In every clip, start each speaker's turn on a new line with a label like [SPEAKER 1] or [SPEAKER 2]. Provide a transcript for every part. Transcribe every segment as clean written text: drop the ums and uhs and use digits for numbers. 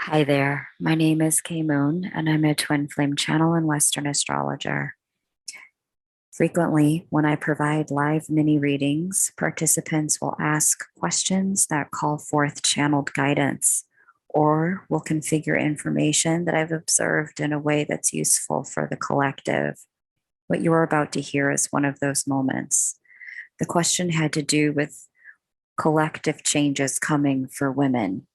[SPEAKER 1] Hi there, my name is Kay Moon, and I'm a twin flame channel and Western astrologer. Frequently, when I provide live mini readings, participants will ask questions that call forth channeled guidance or will configure information that I've observed in a way that's useful for the collective. What you're about to hear is one of those moments. The question had to do with collective changes coming for women.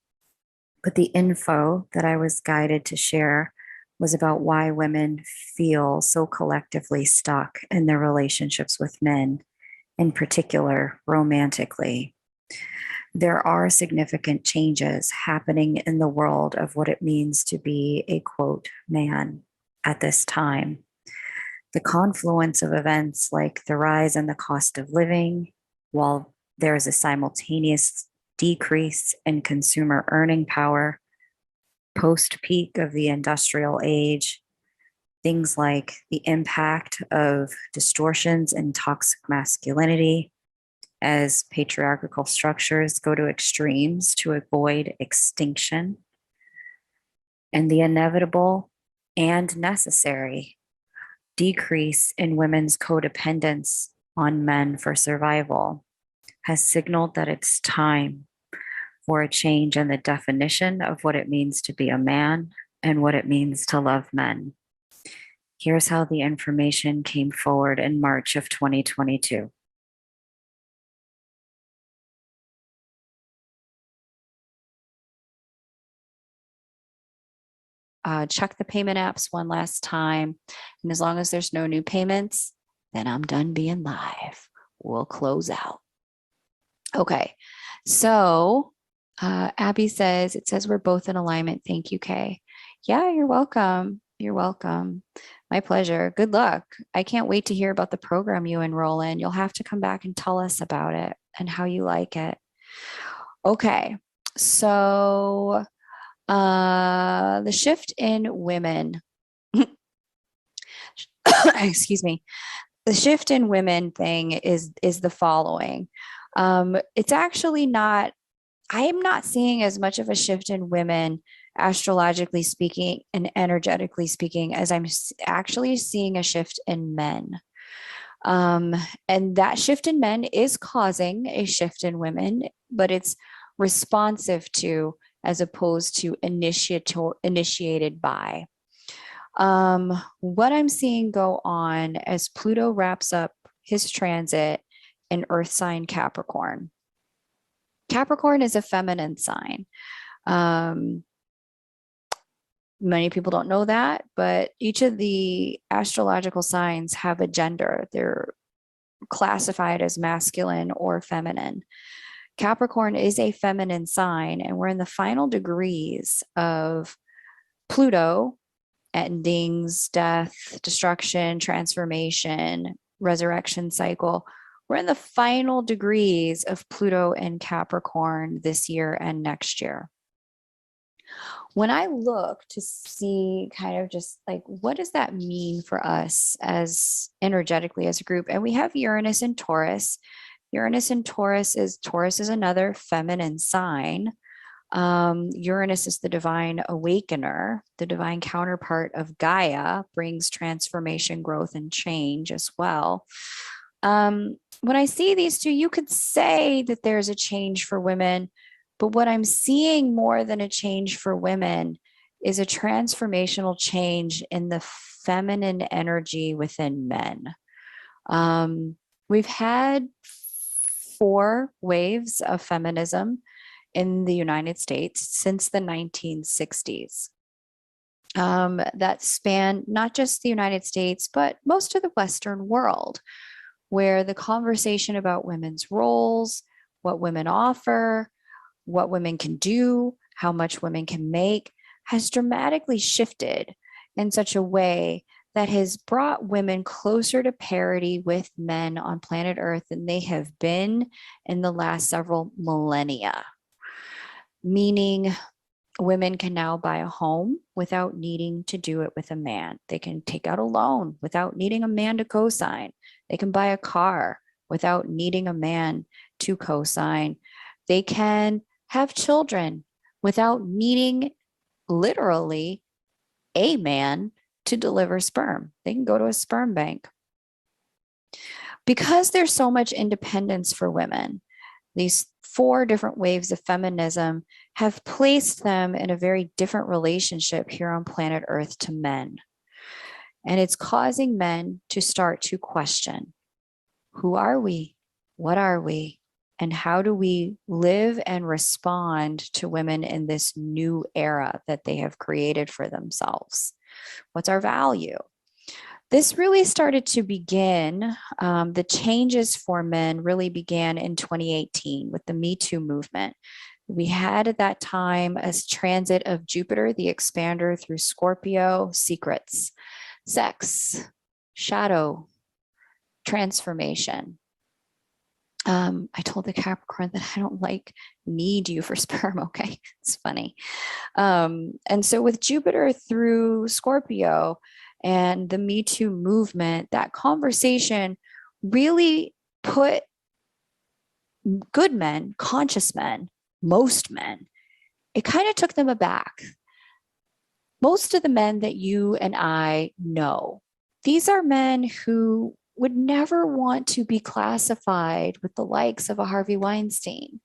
[SPEAKER 1] But the info that I was guided to share was about why women feel so collectively stuck in their relationships with men, in particular, romantically. There are significant changes happening in the world of what it means to be a quote man at this time. The confluence of events like the rise in the cost of living, while there is a simultaneous decrease in consumer earning power, post peak of the industrial age, things like the impact of distortions in toxic masculinity as patriarchal structures go to extremes to avoid extinction, and the inevitable and necessary decrease in women's codependence on men for survival has signaled that it's time for a change in the definition of what it means to be a man and what it means to love men. Here's how the information came forward in March of 2022. Check the payment apps one last time. And as long as there's no new payments, then I'm done being live. We'll close out. Okay, so Abby says, it says we're both in alignment. Thank you, Kay. Yeah, you're welcome. You're welcome. My pleasure. Good luck. I can't wait to hear about the program you enroll in. You'll have to come back and tell us about it and how you like it. Okay, so the shift in women, excuse me, the shift in women thing is the following. It's actually not, I am not seeing as much of a shift in women astrologically speaking and energetically speaking as I'm actually seeing a shift in men. And that shift in men is causing a shift in women, but it's responsive to as opposed to initiated by. What I'm seeing go on as Pluto wraps up his transit in Earth sign Capricorn. Capricorn is a feminine sign. Many people don't know that, but each of the astrological signs have a gender. They're classified as masculine or feminine. Capricorn is a feminine sign, and we're in the final degrees of Pluto, endings, death, destruction, transformation, resurrection cycle. We're in the final degrees of Pluto and Capricorn this year and next year. When I look to see kind of just like, what does that mean for us as energetically as a group? And we have Uranus and Taurus. Uranus and Taurus is another feminine sign. Uranus is the divine awakener, the divine counterpart of Gaia, brings transformation, growth, and change as well. When I see these two, you could say that there's a change for women, but what I'm seeing more than a change for women is a transformational change in the feminine energy within men. We've had 4 waves of feminism in the United States since the 1960s. That span not just the United States, but most of the Western world, where the conversation about women's roles, what women offer, what women can do, how much women can make, has dramatically shifted in such a way that has brought women closer to parity with men on planet Earth than they have been in the last several millennia. Meaning, women can now buy a home without needing to do it with a man. They can take out a loan without needing a man to co-sign. They can buy a car without needing a man to co-sign. They can have children without needing literally a man to deliver sperm. They can go to a sperm bank. Because there's so much independence for women, these four different waves of feminism have placed them in a very different relationship here on planet Earth to men. And it's causing men to start to question, who are we? What are we? And how do we live and respond to women in this new era that they have created for themselves? What's our value? This really started to begin, the changes for men really began in 2018 with the MeToo movement. We had at that time a transit of Jupiter, the expander, through Scorpio, secrets, sex, shadow, transformation. I told the Capricorn that I don't need you for sperm. Okay, it's funny. And so with Jupiter through Scorpio and the Me Too movement, that conversation really put good men, conscious men, most men, it kind of took them aback. Most of the men that you and I know, these are men who would never want to be classified with the likes of a Harvey Weinstein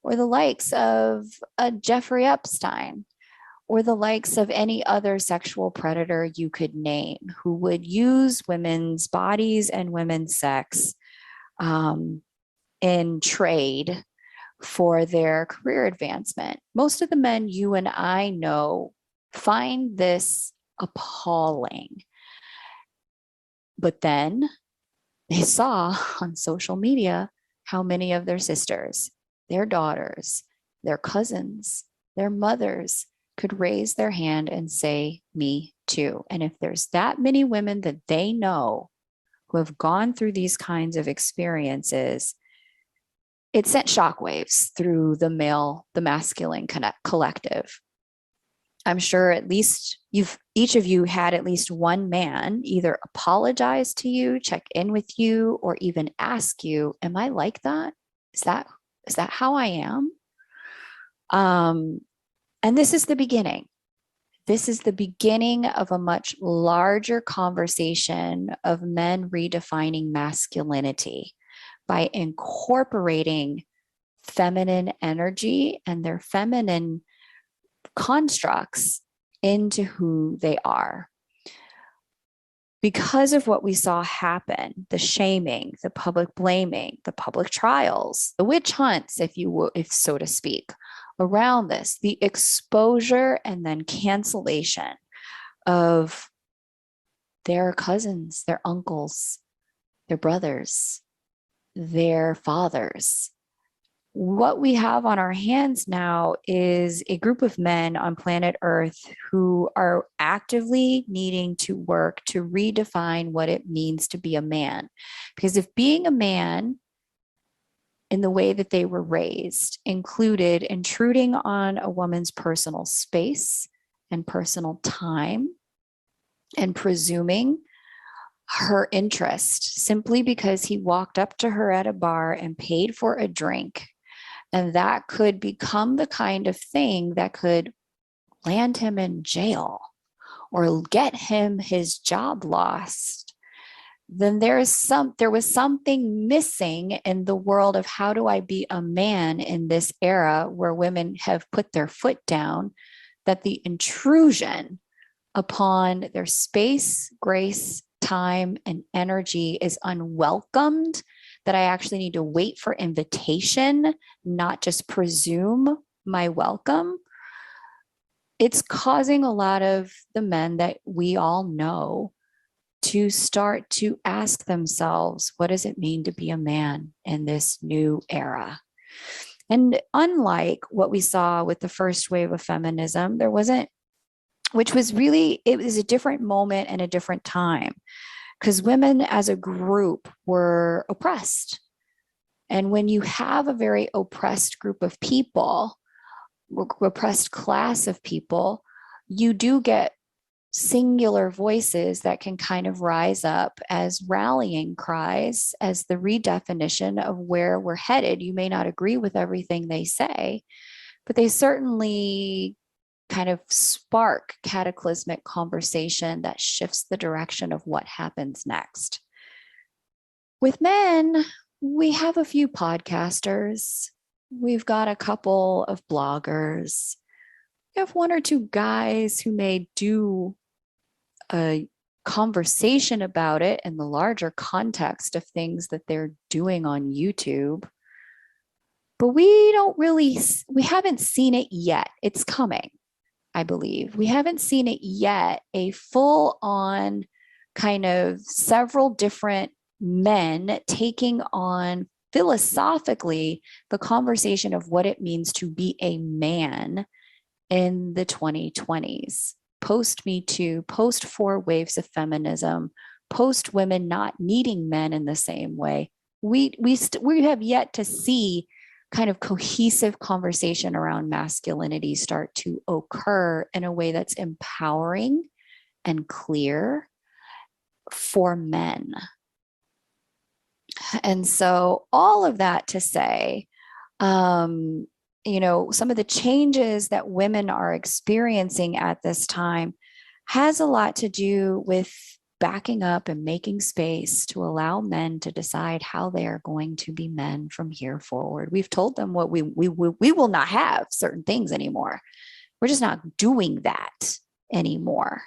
[SPEAKER 1] or the likes of a Jeffrey Epstein or the likes of any other sexual predator you could name who would use women's bodies and women's sex in trade for their career advancement. Most of the men you and I know find this appalling. But then they saw on social media how many of their sisters, their daughters, their cousins, their mothers could raise their hand and say, me too. And if there's that many women that they know who have gone through these kinds of experiences, it sent shockwaves through the masculine collective. I'm sure at least each of you had at least one man either apologize to you, check in with you, or even ask you, am I like that? Is that how I am? And this is the beginning. This is the beginning of a much larger conversation of men redefining masculinity by incorporating feminine energy and their feminine constructs into who they are. Because of what we saw happen, the shaming, the public blaming, the public trials, the witch hunts, if so to speak, around this, the exposure and then cancellation of their cousins, their uncles, their brothers, their fathers. What we have on our hands now is a group of men on planet Earth who are actively needing to work to redefine what it means to be a man. Because if being a man in the way that they were raised included intruding on a woman's personal space and personal time and presuming her interest simply because he walked up to her at a bar and paid for a drink, and that could become the kind of thing that could land him in jail or get him his job lost, then there was something missing in the world of how do I be a man in this era where women have put their foot down, that the intrusion upon their space, grace, time, and energy is unwelcomed, that I actually need to wait for invitation, not just presume my welcome. It's causing a lot of the men that we all know to start to ask themselves, what does it mean to be a man in this new era? And unlike what we saw with the first wave of feminism, it was a different moment and a different time, because women as a group were oppressed. And when you have a very oppressed group of people, oppressed class of people, you do get singular voices that can kind of rise up as rallying cries, as the redefinition of where we're headed. You may not agree with everything they say, but they certainly kind of spark cataclysmic conversation that shifts the direction of what happens next. With men, we have a few podcasters. We've got a couple of bloggers. We have one or two guys who may do a conversation about it in the larger context of things that they're doing on YouTube. But we haven't seen it yet. It's coming, I believe. We haven't seen it yet, a full on kind of several different men taking on philosophically the conversation of what it means to be a man in the 2020s, post MeToo, post 4 waves of feminism, post women not needing men in the same way. We have yet to see kind of cohesive conversation around masculinity start to occur in a way that's empowering and clear for men. And so all of that to say, some of the changes that women are experiencing at this time has a lot to do with backing up and making space to allow men to decide how they are going to be men from here forward. We've told them what we will not have certain things anymore. We're just not doing that anymore.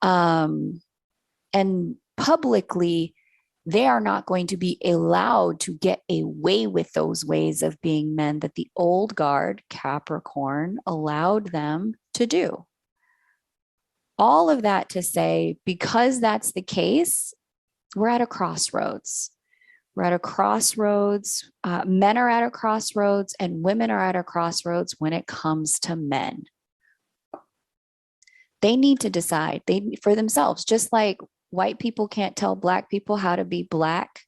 [SPEAKER 1] And publicly, they are not going to be allowed to get away with those ways of being men that the old guard, Capricorn, allowed them to do. All of that to say, because that's the case, we're at a crossroads. We're at a crossroads. Men are at a crossroads and women are at a crossroads when it comes to men. They need to decide for themselves, just like white people can't tell Black people how to be Black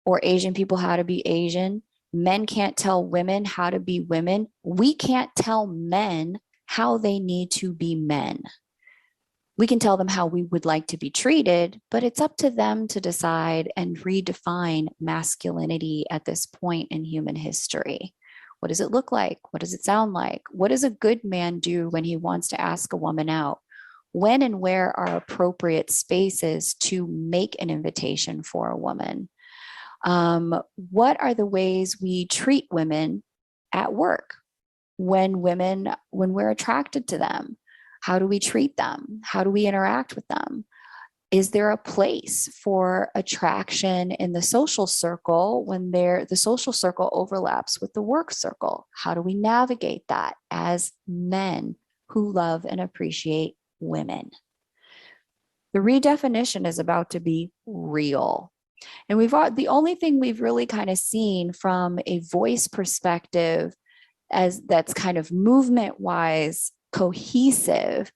[SPEAKER 1] or Asian people how to be Asian. Men can't tell women how to be women. We can't tell men how they need to be men. We can tell them how we would like to be treated, but it's up to them to decide and redefine masculinity at this point in human history. What does it look like? What does it sound like? What does a good man do when he wants to ask a woman out? When and where are appropriate spaces to make an invitation for a woman? What are the ways we treat women at work when we're attracted to them? How do we treat them? How do we interact with them? Is there a place for attraction in the social circle when the social circle overlaps with the work circle? How do we navigate that as men who love and appreciate women? The redefinition is about to be real. And the only thing we've really kind of seen from a voice perspective as that's kind of movement wise cohesive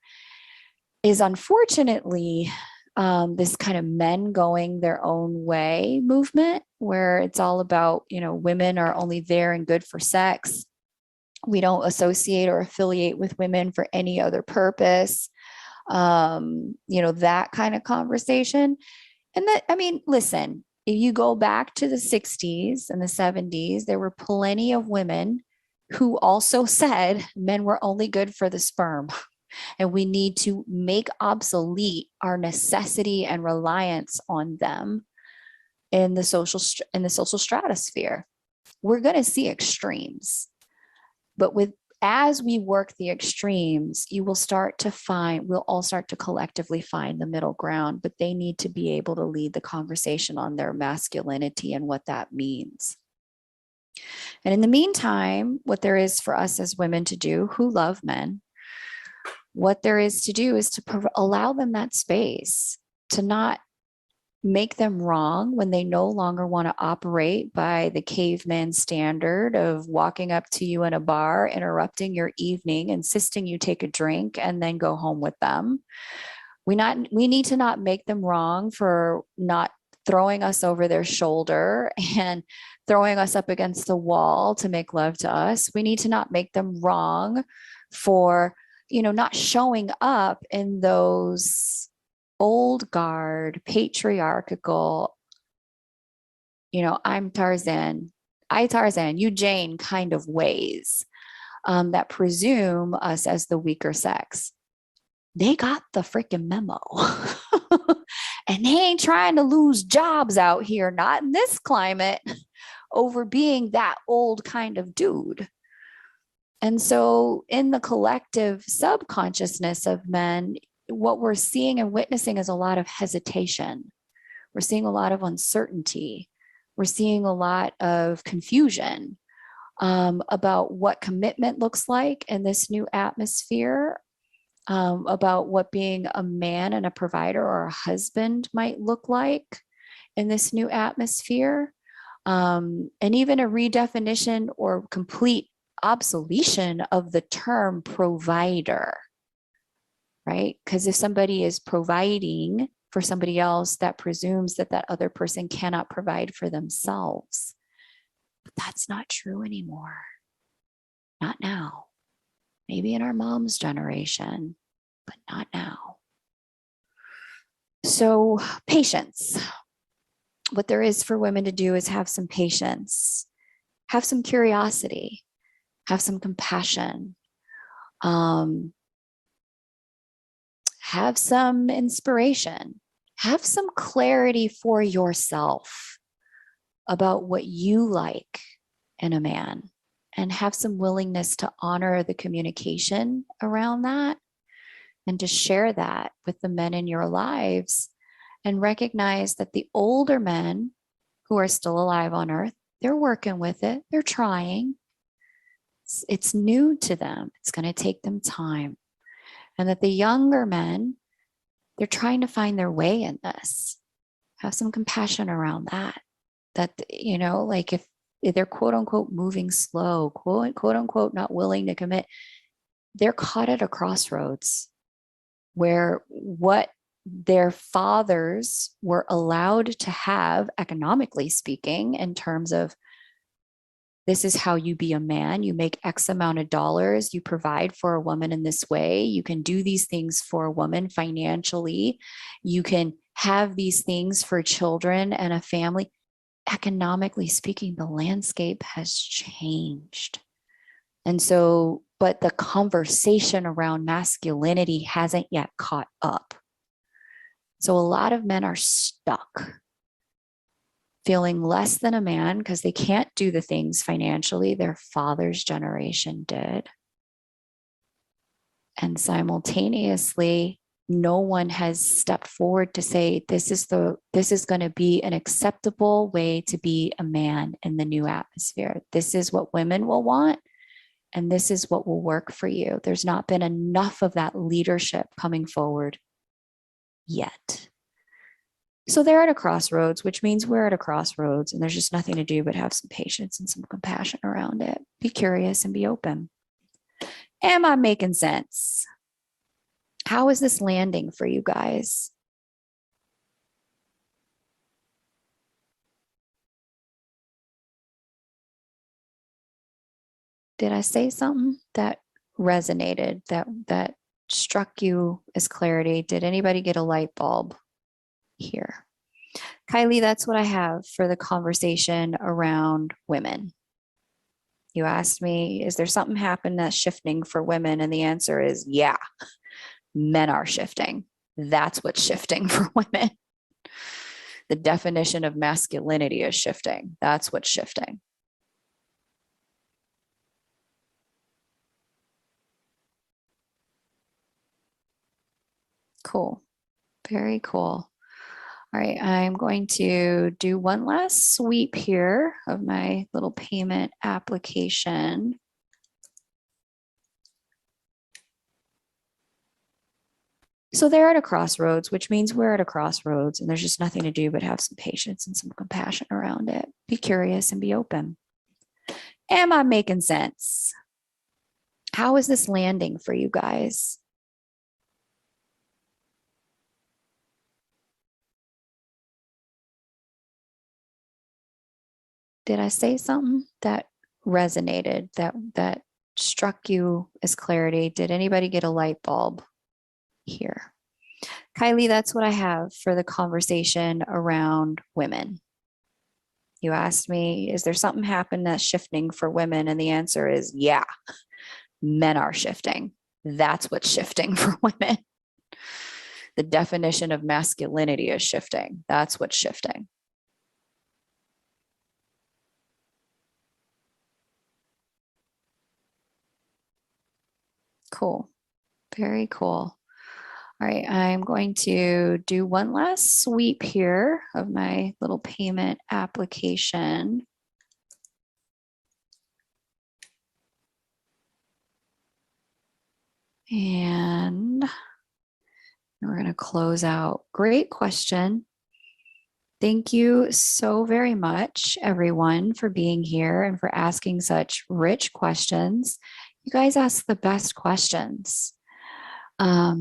[SPEAKER 1] is unfortunately this kind of men going their own way movement, where it's all about, women are only there and good for sex. We don't associate or affiliate with women for any other purpose. That kind of conversation. And listen, if you go back to the 60s and the 70s, there were plenty of women who also said men were only good for the sperm. And we need to make obsolete our necessity and reliance on them in the social stratosphere. We're going to see extremes, but as we work the extremes, we'll all start to collectively find the middle ground, but they need to be able to lead the conversation on their masculinity and what that means. And in the meantime, what there is for us as women to do who love men, what there is to do is to allow them that space to not make them wrong when they no longer want to operate by the caveman standard of walking up to you in a bar, interrupting your evening, insisting you take a drink, and then go home with them. We need to not make them wrong for not throwing us over their shoulder and throwing us up against the wall to make love to us. We need to not make them wrong for not showing up in those old guard, patriarchal, I'm Tarzan, you Jane kind of ways. that presume us as the weaker sex. They got the freaking memo. And they ain't trying to lose jobs out here, not in this climate, over being that old kind of dude. And so, in the collective subconsciousness of men, what we're seeing and witnessing is a lot of hesitation. We're seeing a lot of uncertainty. We're seeing a lot of confusion about what commitment looks like in this new atmosphere, about what being a man and a provider or a husband might look like in this new atmosphere, and even a redefinition or complete obsolescence of the term provider, right? Because if somebody is providing for somebody else, that presumes that that other person cannot provide for themselves. But that's not true anymore. Not now. Maybe in our mom's generation, but not now. So, patience. What there is for women to do is have some patience, have some curiosity, have some compassion, have some inspiration, have some clarity for yourself about what you like in a man, and have some willingness to honor the communication around that and to share that with the men in your lives, and recognize that the older men who are still alive on earth, they're working with it, they're trying. It's new to them. It's going to take them time. And that the younger men, they're trying to find their way in this. Have some compassion around that. That, you know, like if they're quote unquote moving slow, quote unquote not willing to commit, they're caught at a crossroads where what their fathers were allowed to have, economically speaking, in terms of this is how you be a man. You make X amount of dollars. You provide for a woman in this way. You can do these things for a woman financially. You can have these things for children and a family. Economically speaking, the landscape has changed. And so, but the conversation around masculinity hasn't yet caught up. So a lot of men are stuck, feeling less than a man because they can't do the things financially their father's generation did. And simultaneously, no one has stepped forward to say, this is going to be an acceptable way to be a man in the new atmosphere. This is what women will want, and this is what will work for you. There's not been enough of that leadership coming forward yet. So they're at a crossroads, which means we're at a crossroads, and there's just nothing to do but have some patience and some compassion around it. Be curious and be open. Am I making sense? How is this landing for you guys? Did I say something that resonated, that struck you as clarity? Did anybody get a light bulb here? Kylie, that's what I have for the conversation around women. You asked me, is there something happened that's shifting for women? And the answer is, yeah, men are shifting. That's what's shifting for women. The definition of masculinity is shifting. That's what's shifting. Cool. Very cool. All right, I'm going to do one last sweep here of my little payment application. So they're at a crossroads, which means we're at a crossroads, and there's just nothing to do but have some patience and some compassion around it. Be curious and be open. Am I making sense? How is this landing for you guys? Did I say something that resonated, that struck you as clarity? Did anybody get a light bulb here? Kylie, that's what I have for the conversation around women. You asked me, is there something happened that's shifting for women? And the answer is, yeah, Men are shifting. That's what's shifting for women. The definition of masculinity is shifting. That's what's shifting. Cool. Very cool. All right, I'm going to do one last sweep here of my little payment application. And we're going to close out. Great question. Thank you so very much, everyone, for being here and for asking such rich questions. You guys ask the best questions. I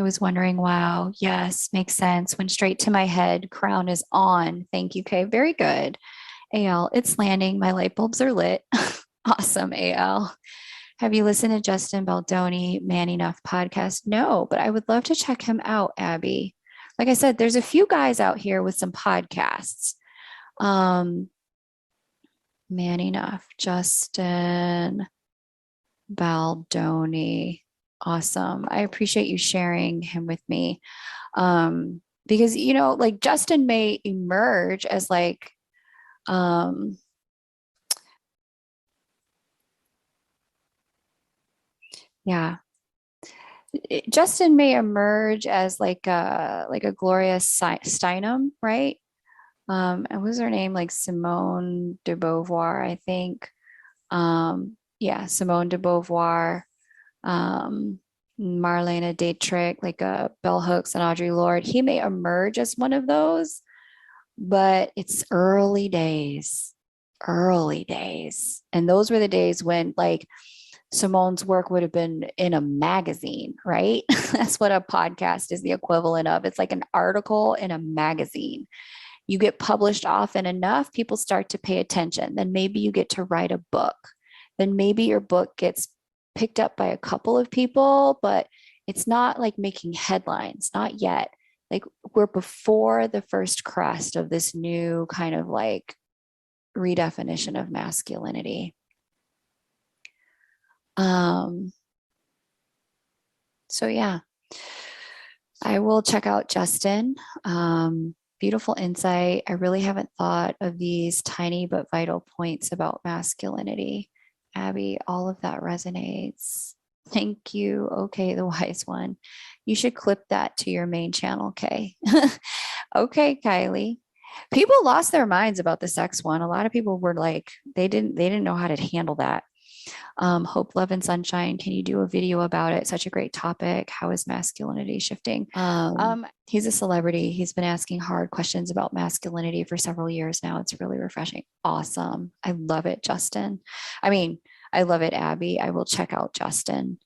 [SPEAKER 1] was wondering, wow, yes, makes sense. Went straight to my head. Crown is on. Thank you, Kay. Very good. AL, it's landing. My light bulbs are lit. Awesome, AL. Have you listened to Justin Baldoni Man Enough podcast? No, but I would love to check him out, Abby. Like I said, there's a few guys out here with some podcasts. Man Enough, Justin Baldoni. Awesome. I appreciate you sharing him with me. Because, you know, like Justin may emerge as like, yeah, Justin may emerge as like a Gloria Steinem, right? And what was her name? Like Simone de Beauvoir, I think. Yeah, Simone de Beauvoir, Marlene Dietrich, like Bell Hooks and Audre Lorde. He may emerge as one of those, but it's early days, early days. And those were the days when like Simone's work would have been in a magazine, right? That's what a podcast is the equivalent of. It's like an article in a magazine. You get published often enough, people start to pay attention. Then maybe you get to write a book. Then maybe your book gets picked up by a couple of people, but it's not like making headlines, not yet. Like we're before the first crust of this new kind of like redefinition of masculinity. So yeah, I will check out Justin. Beautiful insight. I really haven't thought of these tiny but vital points about masculinity. Abby, all of that resonates. Thank you. Okay, the wise one. You should clip that to your main channel, okay? Okay, Kylie. People lost their minds about the sex one. A lot of people were like, they didn't know how to handle that. Hope, Love, and Sunshine. Can you do a video about it? Such a great topic. How is masculinity shifting? He's a celebrity. He's been asking hard questions about masculinity for several years now. It's really refreshing. Awesome. I love it, Justin. I mean, I love it, Abby. I will check out Justin.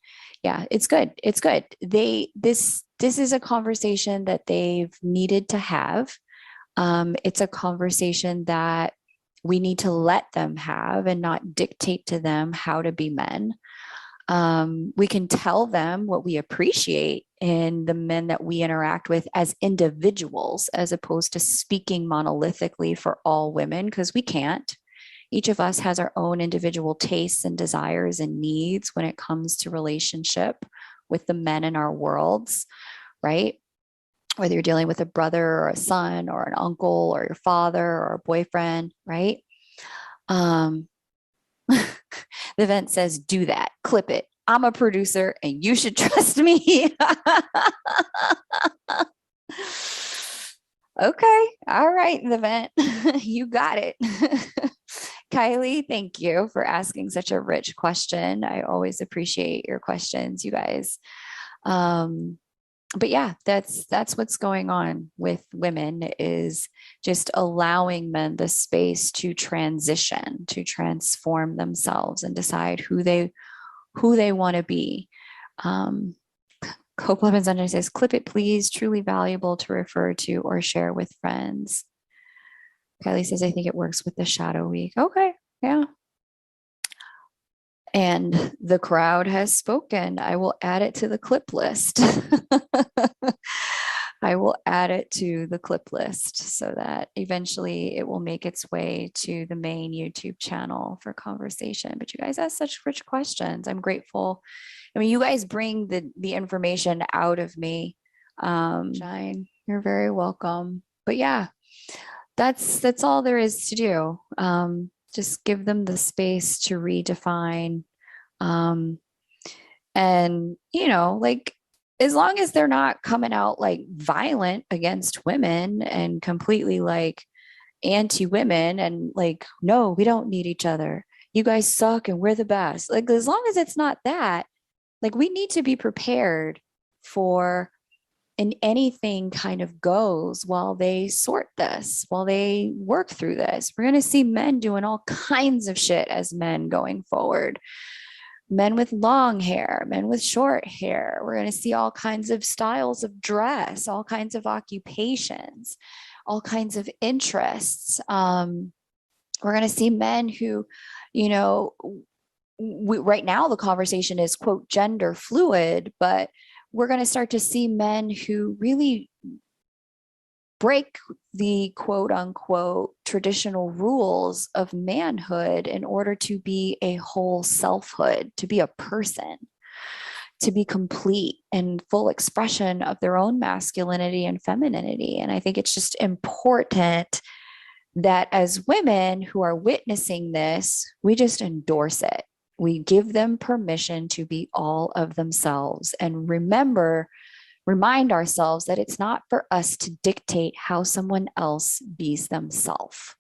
[SPEAKER 1] Yeah, it's good. It's good. This is a conversation that they've needed to have. It's a conversation that we need to let them have and not dictate to them how to be men. We can tell them what we appreciate in the men that we interact with as individuals, as opposed to speaking monolithically for all women, because we can't. Each of us has our own individual tastes and desires and needs when it comes to relationship with the men in our worlds, right? Whether you're dealing with a brother or a son or an uncle or your father or a boyfriend, right? The event says, do that, clip it. I'm a producer and you should trust me. Okay. All right, the event. You got it. Kylie, thank you for asking such a rich question. I always appreciate your questions, you guys. But yeah, that's what's going on with women, is just allowing men the space to transition, to transform themselves and decide who they want to be. Cope Levin Sunday says, clip it, please. Truly valuable to refer to or share with friends. Kylie says, I think it works with the shadow week. Okay. Yeah. And the crowd has spoken. I will add it to the clip list. I will add it to the clip list so that eventually it will make its way to the main YouTube channel for conversation. But you guys ask such rich questions. I'm grateful. I mean, you guys bring the information out of me. Shine, you're very welcome. But yeah, that's all there is to do. Just give them the space to redefine. Um, and like, as long as they're not coming out like violent against women and completely like anti-women and like, no, we don't need each other. You guys suck and we're the best. Like, as long as it's not that, like, we need to be prepared for and anything kind of goes while they sort this, while they work through this. We're going to see men doing all kinds of shit as men going forward. Men with long hair, men with short hair. We're going to see all kinds of styles of dress, all kinds of occupations, all kinds of interests. We're going to see men who, you know, right now the conversation is, quote, gender fluid, but we're going to start to see men who really break the quote unquote traditional rules of manhood in order to be a whole selfhood, to be a person, to be complete and full expression of their own masculinity and femininity. And I think it's just important that as women who are witnessing this, we just endorse it. We give them permission to be all of themselves and remind ourselves that it's not for us to dictate how someone else bees themselves.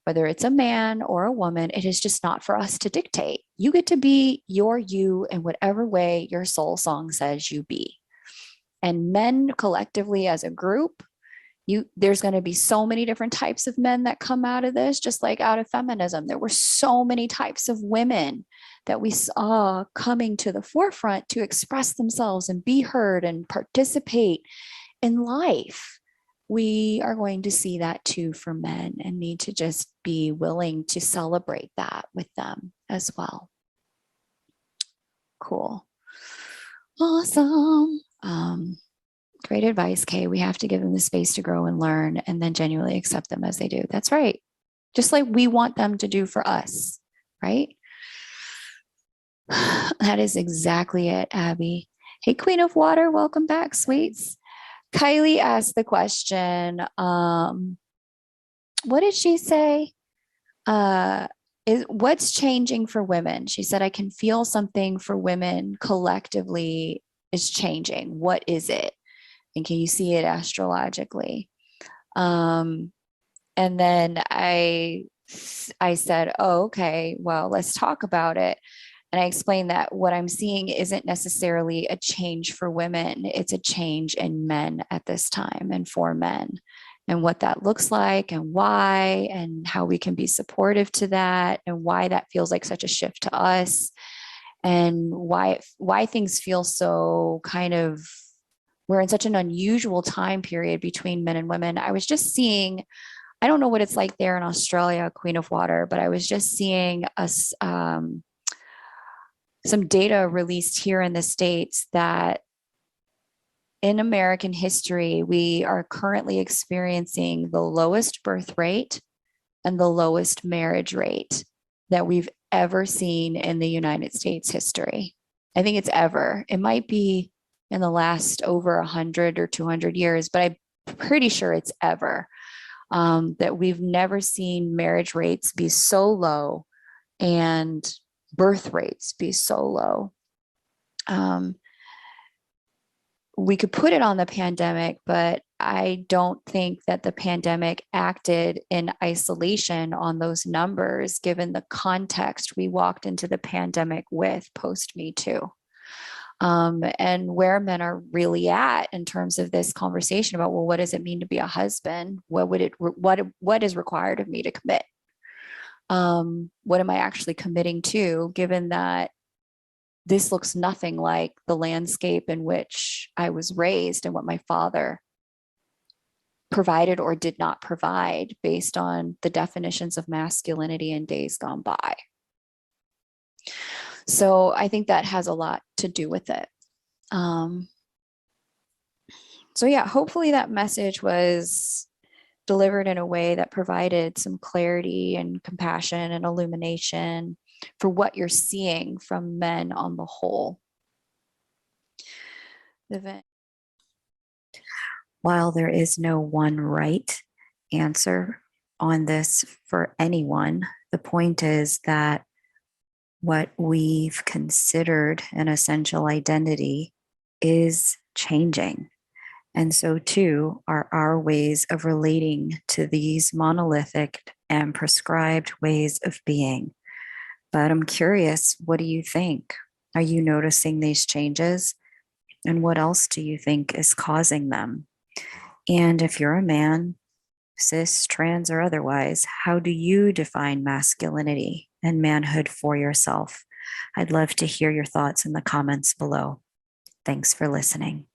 [SPEAKER 1] Whether it's a man or a woman, it is just not for us to dictate. You get to be your you in whatever way your soul song says you be. And men collectively as a group, there's going to be so many different types of men that come out of this, just like out of feminism. There were so many types of women that we saw coming to the forefront to express themselves and be heard and participate in life. We are going to see that too for men and need to just be willing to celebrate that with them as well. Cool. Awesome. Great advice, Kay. We have to give them the space to grow and learn and then genuinely accept them as they do. That's right. Just like we want them to do for us, right? That is exactly it, Abby. Hey, Queen of Water, welcome back, sweets. Kylie asked the question, what did she say? What's changing for women? She said, I can feel something for women collectively is changing. What is it? And can you see it astrologically? And then I said, oh, okay, well, let's talk about it. And I explained that what I'm seeing isn't necessarily a change for women, it's a change in men at this time and for men, and what that looks like and why, and how we can be supportive to that, and why that feels like such a shift to us, and why things feel so kind of, we're in such an unusual time period between men and women. I was just seeing, I don't know what it's like there in Australia, Queen of Water, but I was just seeing us some data released here in the States that in American history, we are currently experiencing the lowest birth rate and the lowest marriage rate that we've ever seen in the United States history. I think it's ever. It might be in the last over 100 or 200 years, but I'm pretty sure it's ever. That we've never seen marriage rates be so low and birth rates be so low. We could put it on the pandemic, but I don't think that the pandemic acted in isolation on those numbers, given the context we walked into the pandemic with post MeToo. And where men are really at in terms of this conversation about, well, what does it mean to be a husband? What is required of me to commit? What am I actually committing to, given that this looks nothing like the landscape in which I was raised and what my father provided or did not provide based on the definitions of masculinity in days gone by. So I think that has a lot to do with it. So, yeah, hopefully that message was delivered in a way that provided some clarity and compassion and illumination for what you're seeing from men on the whole. While there is no one right answer on this for anyone, the point is that what we've considered an essential identity is changing. And so, too, are our ways of relating to these monolithic and prescribed ways of being. But I'm curious, what do you think? Are you noticing these changes? And what else do you think is causing them? And if you're a man, cis, trans, or otherwise, how do you define masculinity and manhood for yourself? I'd love to hear your thoughts in the comments below. Thanks for listening.